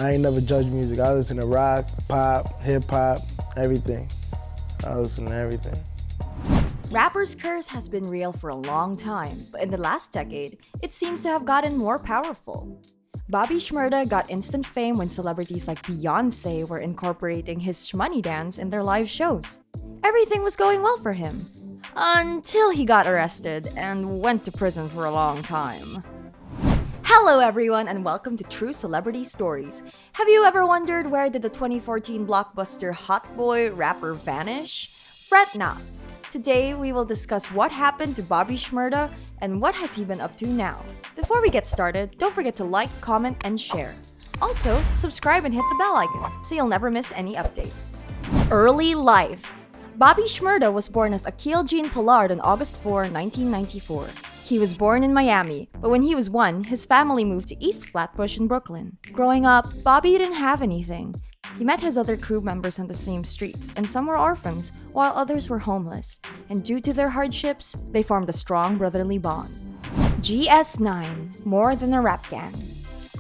I ain't never judged music. I listen to rock, pop, hip hop, everything. I listen to everything. Rapper's curse has been real for a long time, but in the last decade, it seems to have gotten more powerful. Bobby SHMURDA got instant fame when celebrities like Beyonce were incorporating his shmoney dance in their live shows. Everything was going well for him, until he got arrested and went to prison for a long time. Hello everyone and welcome to True Celebrity Stories. Have you ever wondered where did the 2014 blockbuster Hot Boy rapper vanish? Fret not. Today we will discuss what happened to Bobby SHMURDA and what has he been up to now. Before we get started, don't forget to like, comment, and share. Also, subscribe and hit the bell icon so you'll never miss any updates. Early life. Bobby SHMURDA was born as Akil Jean Pollard on August 4, 1994. He was born in Miami, but when he was 1, his family moved to East Flatbush in Brooklyn. Growing up, Bobby didn't have anything. He met his other crew members on the same streets, and some were orphans, while others were homeless. And due to their hardships, they formed a strong brotherly bond. GS9, more than a rap gang.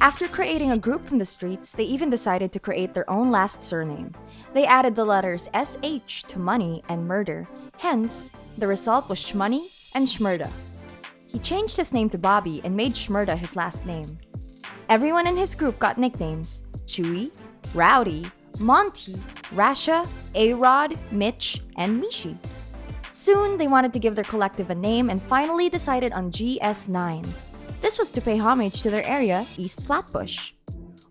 After creating a group from the streets, they even decided to create their own last surname. They added the letters SH to money and murder, hence, the result was Shmoney and SHMURDA. He changed his name to Bobby and made SHMURDA his last name. Everyone in his group got nicknames: Chewy, Rowdy, Monty, Rasha, A-Rod, Mitch, and Mishi. Soon, they wanted to give their collective a name and finally decided on GS9. This was to pay homage to their area, East Flatbush.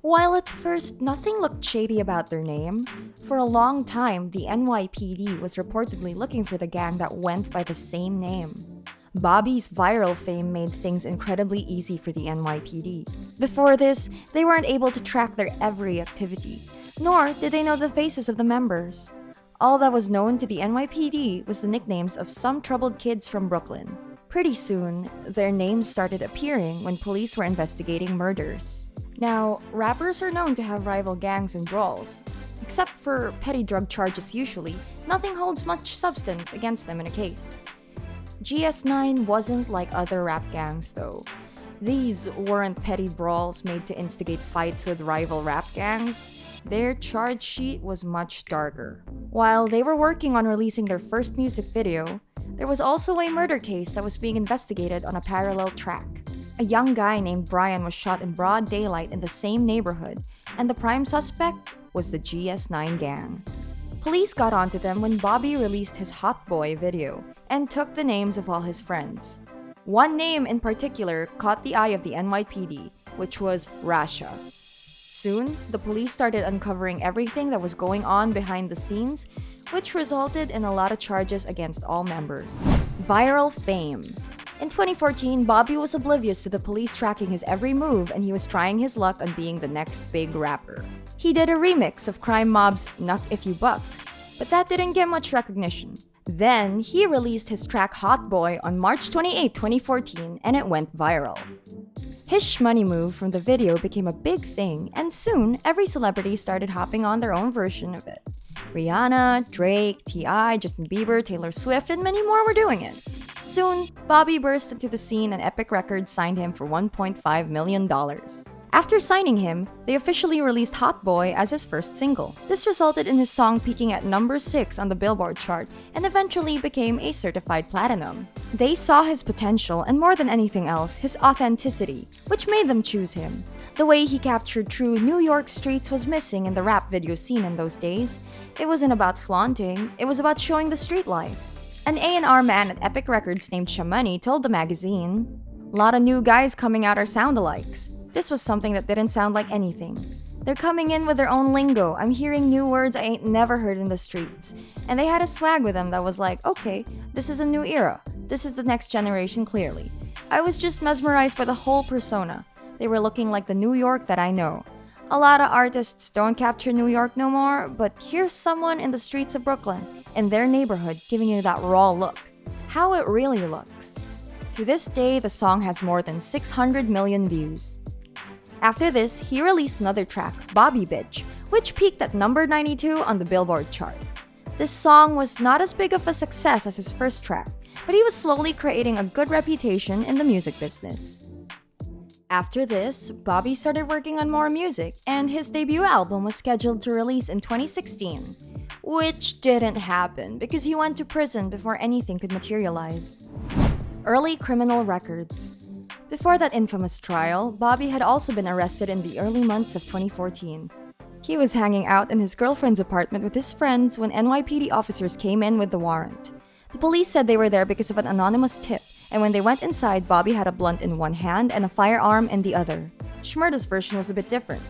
While at first nothing looked shady about their name, for a long time the NYPD was reportedly looking for the gang that went by the same name. Bobby's viral fame made things incredibly easy for the NYPD. Before this, they weren't able to track their every activity, nor did they know the faces of the members. All that was known to the NYPD was the nicknames of some troubled kids from Brooklyn. Pretty soon, their names started appearing when police were investigating murders. Now, rappers are known to have rival gangs and brawls. Except for petty drug charges usually, nothing holds much substance against them in a case. GS9 wasn't like other rap gangs though. These weren't petty brawls made to instigate fights with rival rap gangs. Their charge sheet was much darker. While they were working on releasing their first music video, there was also a murder case that was being investigated on a parallel track. A young guy named Brian was shot in broad daylight in the same neighborhood, and the prime suspect was the GS9 gang. Police got onto them when Bobby released his Hot Boy video and took the names of all his friends. One name in particular caught the eye of the NYPD, which was Rasha. Soon, the police started uncovering everything that was going on behind the scenes, which resulted in a lot of charges against all members. Viral fame. In 2014, Bobby was oblivious to the police tracking his every move and he was trying his luck on being the next big rapper. He did a remix of Crime Mob's Knuck If You Buck, but that didn't get much recognition. Then, he released his track Hot Boy on March 28, 2014, and it went viral. His shmoney move from the video became a big thing, and soon, every celebrity started hopping on their own version of it. Rihanna, Drake, T.I., Justin Bieber, Taylor Swift, and many more were doing it. Soon, Bobby burst into the scene and Epic Records signed him for $1.5 million. After signing him, they officially released Hot Boy as his first single. This resulted in his song peaking at number 6 on the Billboard chart and eventually became a certified platinum. They saw his potential and more than anything else, his authenticity, which made them choose him. The way he captured true New York streets was missing in the rap video scene in those days. It wasn't about flaunting, it was about showing the street life. An A&R man at Epic Records named Shmoney told the magazine, "Lot of new guys coming out are sound-alikes. This was something that didn't sound like anything. They're coming in with their own lingo. I'm hearing new words I ain't never heard in the streets. And they had a swag with them that was like, okay, this is a new era. This is the next generation clearly. I was just mesmerized by the whole persona. They were looking like the New York that I know. A lot of artists don't capture New York no more, but here's someone in the streets of Brooklyn, in their neighborhood, giving you that raw look. How it really looks." To this day, the song has more than 600 million views. After this, he released another track, Bobby Bitch, which peaked at number 92 on the Billboard chart. This song was not as big of a success as his first track, but he was slowly creating a good reputation in the music business. After this, Bobby started working on more music, and his debut album was scheduled to release in 2016, which didn't happen because he went to prison before anything could materialize. Early criminal records. Before that infamous trial, Bobby had also been arrested in the early months of 2014. He was hanging out in his girlfriend's apartment with his friends when NYPD officers came in with the warrant. The police said they were there because of an anonymous tip, and when they went inside, Bobby had a blunt in one hand and a firearm in the other. SHMURDA's version was a bit different.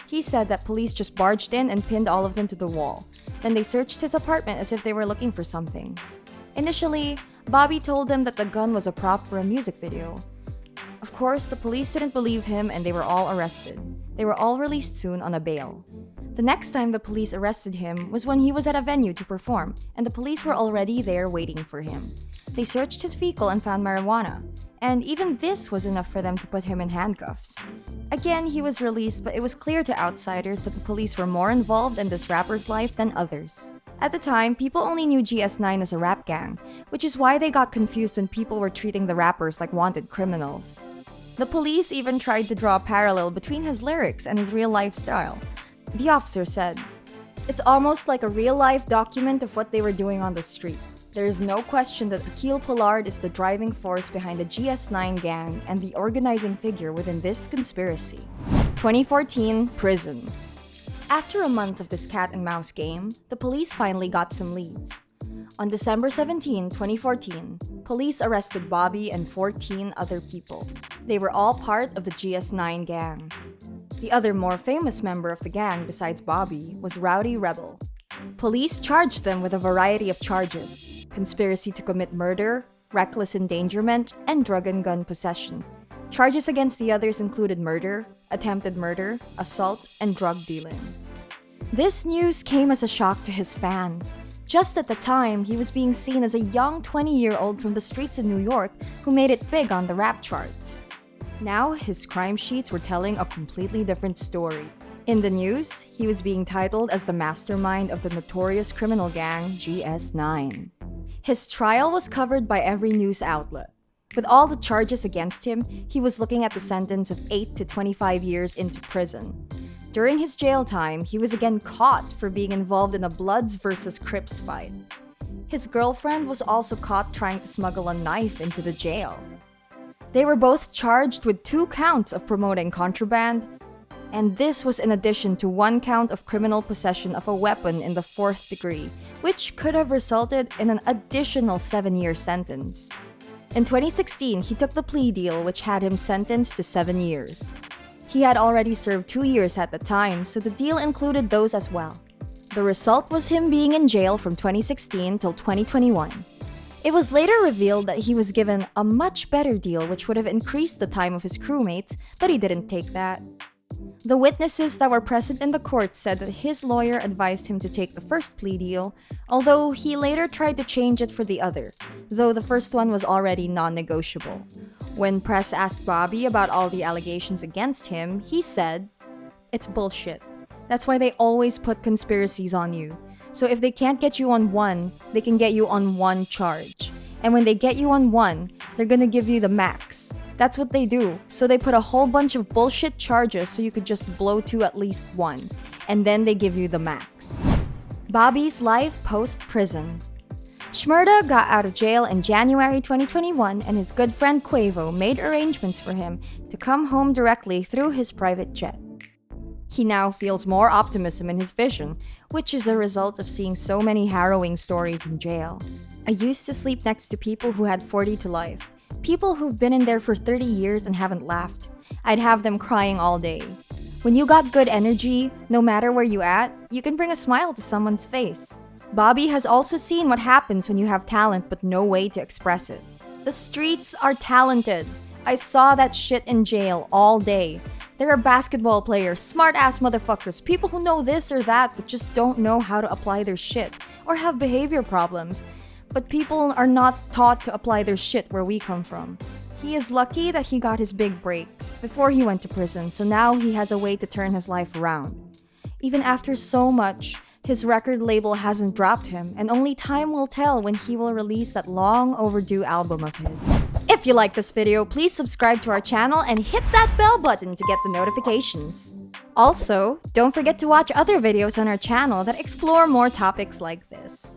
He said that police just barged in and pinned all of them to the wall. Then they searched his apartment as if they were looking for something. Initially, Bobby told them that the gun was a prop for a music video. Of course, the police didn't believe him and they were all arrested. They were all released soon on a bail. The next time the police arrested him was when he was at a venue to perform, and the police were already there waiting for him. They searched his vehicle and found marijuana, and even this was enough for them to put him in handcuffs. Again, he was released, but it was clear to outsiders that the police were more involved in this rapper's life than others. At the time, people only knew GS9 as a rap gang, which is why they got confused when people were treating the rappers like wanted criminals. The police even tried to draw a parallel between his lyrics and his real-life style. The officer said, "It's almost like a real-life document of what they were doing on the street. There is no question that Akil Pollard is the driving force behind the GS9 gang and the organizing figure within this conspiracy." 2014 Prison. After a month of this cat-and-mouse game, the police finally got some leads. On December 17, 2014, police arrested Bobby and 14 other people. They were all part of the GS9 gang. The other more famous member of the gang besides Bobby was Rowdy Rebel. Police charged them with a variety of charges: conspiracy to commit murder, reckless endangerment, and drug and gun possession. Charges against the others included murder, attempted murder, assault, and drug dealing. This news came as a shock to his fans. Just at the time, he was being seen as a young 20-year-old from the streets of New York who made it big on the rap charts. Now, his crime sheets were telling a completely different story. In the news, he was being titled as the mastermind of the notorious criminal gang GS9. His trial was covered by every news outlet. With all the charges against him, he was looking at the sentence of 8 to 25 years into prison. During his jail time, he was again caught for being involved in a Bloods versus Crips fight. His girlfriend was also caught trying to smuggle a knife into the jail. They were both charged with 2 counts of promoting contraband, and this was in addition to 1 count of criminal possession of a weapon in the 4th degree, which could have resulted in an additional 7-year sentence. In 2016, he took the plea deal, which had him sentenced to 7 years. He had already served 2 years at the time, so the deal included those as well. The result was him being in jail from 2016 till 2021. It was later revealed that he was given a much better deal, which would have increased the time of his crewmates, but he didn't take that. The witnesses that were present in the court said that his lawyer advised him to take the first plea deal, although he later tried to change it for the other, though the first one was already non-negotiable. When press asked Bobby about all the allegations against him, he said, "It's bullshit. That's why they always put conspiracies on you. So if they can't get you on one, they can get you on 1 charge. And when they get you on 1, they're gonna give you the max. That's what they do. So they put a whole bunch of bullshit charges so you could just blow to at least 1. And then they give you the max." Bobby's life post-prison. SHMURDA got out of jail in January 2021, and his good friend Quavo made arrangements for him to come home directly through his private jet. He now feels more optimism in his vision, which is a result of seeing so many harrowing stories in jail. "I used to sleep next to people who had 40 to life. People who've been in there for 30 years and haven't laughed. I'd have them crying all day. When you got good energy, no matter where you at, you can bring a smile to someone's face." Bobby has also seen what happens when you have talent but no way to express it. The streets are talented. I saw that shit in jail all day. There are basketball players, smart-ass motherfuckers, people who know this or that but just don't know how to apply their shit, or have behavior problems. But people are not taught to apply their shit where we come from. He is lucky that he got his big break before he went to prison, so now he has a way to turn his life around. Even after so much, his record label hasn't dropped him, and only time will tell when he will release that long overdue album of his. If you like this video, please subscribe to our channel and hit that bell button to get the notifications. Also, don't forget to watch other videos on our channel that explore more topics like this.